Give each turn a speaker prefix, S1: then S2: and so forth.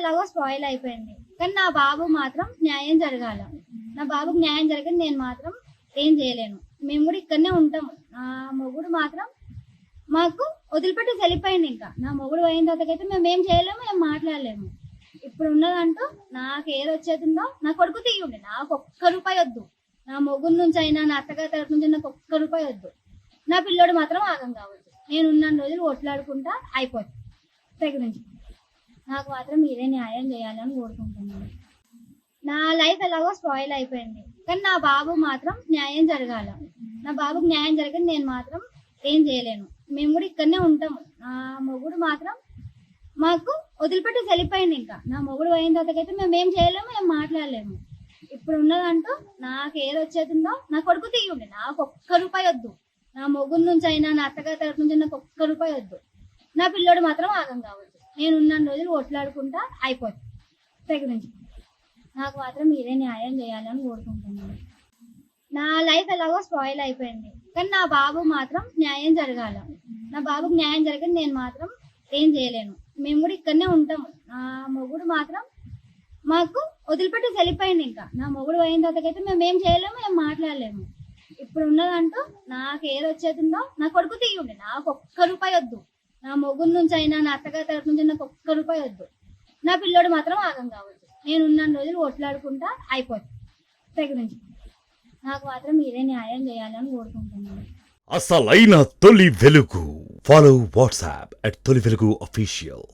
S1: ఎలాగో స్పాయిల్ అయిపోయింది. కానీ నా బాబు మాత్రం న్యాయం జరగాల. నా బాబుకి న్యాయం జరగని నేను మాత్రం ఏం చేయలేను. మేము కూడా ఇక్కడనే ఉంటాము. నా మొగుడు మాత్రం మాకు వదిలిపెట్టి వెళ్ళిపోయింది. ఇంకా నా మొగుడు పోయిన తర్వాతకైతే మేము ఏం చేయలేము, ఏం మాట్లాడలేము. ఇప్పుడు ఉన్నదంటూ నాకు ఏది వచ్చేతుందో నా కొడుకు తీయండి. నాకు ఒక్క రూపాయి వద్దు. నా మొగుడు నుంచి అయినా నా అత్తగారి తరఫు నుంచి నాకు ఒక్క రూపాయి వద్దు. నా పిల్లోడు మాత్రం ఆగం కావద్దు. నేను ఉన్న రోజులు కొట్లాడుకుంటా అయిపోతుంది దగ్గర నుంచి. నాకు మాత్రం మీరే న్యాయం చేయాలని కోరుకుంటున్నాను. నా లైఫ్ ఎలాగో స్పాయిల్ అయిపోయింది. కానీ నా బాబు మాత్రం న్యాయం జరగాల. నా బాబుకి న్యాయం జరగని నేను మాత్రం ఏం చేయలేను. మేము కూడా ఇక్కడనే ఉంటాము. నా మొగుడు మాత్రం మాకు వదిలిపెట్టి వెళ్ళిపోయింది. ఇంకా నా మొగుడు పోయిన తర్వాతకైతే మేము ఏం చేయలేము, ఏం మాట్లాడలేము. ఇప్పుడు ఉన్నదంటూ నాకు ఏది వచ్చేతుందో నా కొడుకు తీయండి. నాకు ఒక్క రూపాయి వద్దు. నా మొగుడు నుంచి అయినా నా అత్తగారి తరఫు నుంచి నాకు ఒక్క రూపాయి వద్దు. నా పిల్లోడు మాత్రం ఆగం కావద్దు. నేను ఉన్న రోజులు కొట్లాడుకుంటా అయిపోతుంది దగ్గర నుంచి. నాకు మాత్రం మీరే న్యాయం చేయాలని కోరుకుంటున్నాను. నా లైఫ్ ఎలాగో స్పాయిల్ అయిపోయింది. కానీ నా బాబు మాత్రం న్యాయం జరగాల. నా బాబుకి న్యాయం జరగని నేను మాత్రం ఏం చేయలేను. మేము కూడా ఇక్కడనే ఉంటాము. నా మొగుడు మాత్రం మాకు వదిలిపెట్టి వెళ్ళిపోయింది. ఇంకా నా మొగుడు పోయిన తర్వాతకైతే మేము ఏం చేయలేము, ఏం మాట్లాడలేము. ఇప్పుడు ఉన్నదంటూ నాకు ఏది వచ్చేతుందో నా కొడుకు తీయండి. నాకు ఒక్క రూపాయి వద్దు. నా మొగుడు నుంచి అయినా నా అత్తగారి తరఫు నుంచి నాకు ఒక్క రూపాయి వద్దు. నా పిల్లోడు మాత్రం ఆగం కావద్దు. నేను ఉన్న రోజులు కొట్లాడుకుంటా అయిపోతుంది దగ్గర నుంచి. నాకు మాత్రం మీరే న్యాయం చేయాలని కోరుకుంటున్నాను.
S2: అసలైన తొలి వెలుగు. ఫాలో వాట్సాప్ @తొలి వెలుగు అఫీషియల్.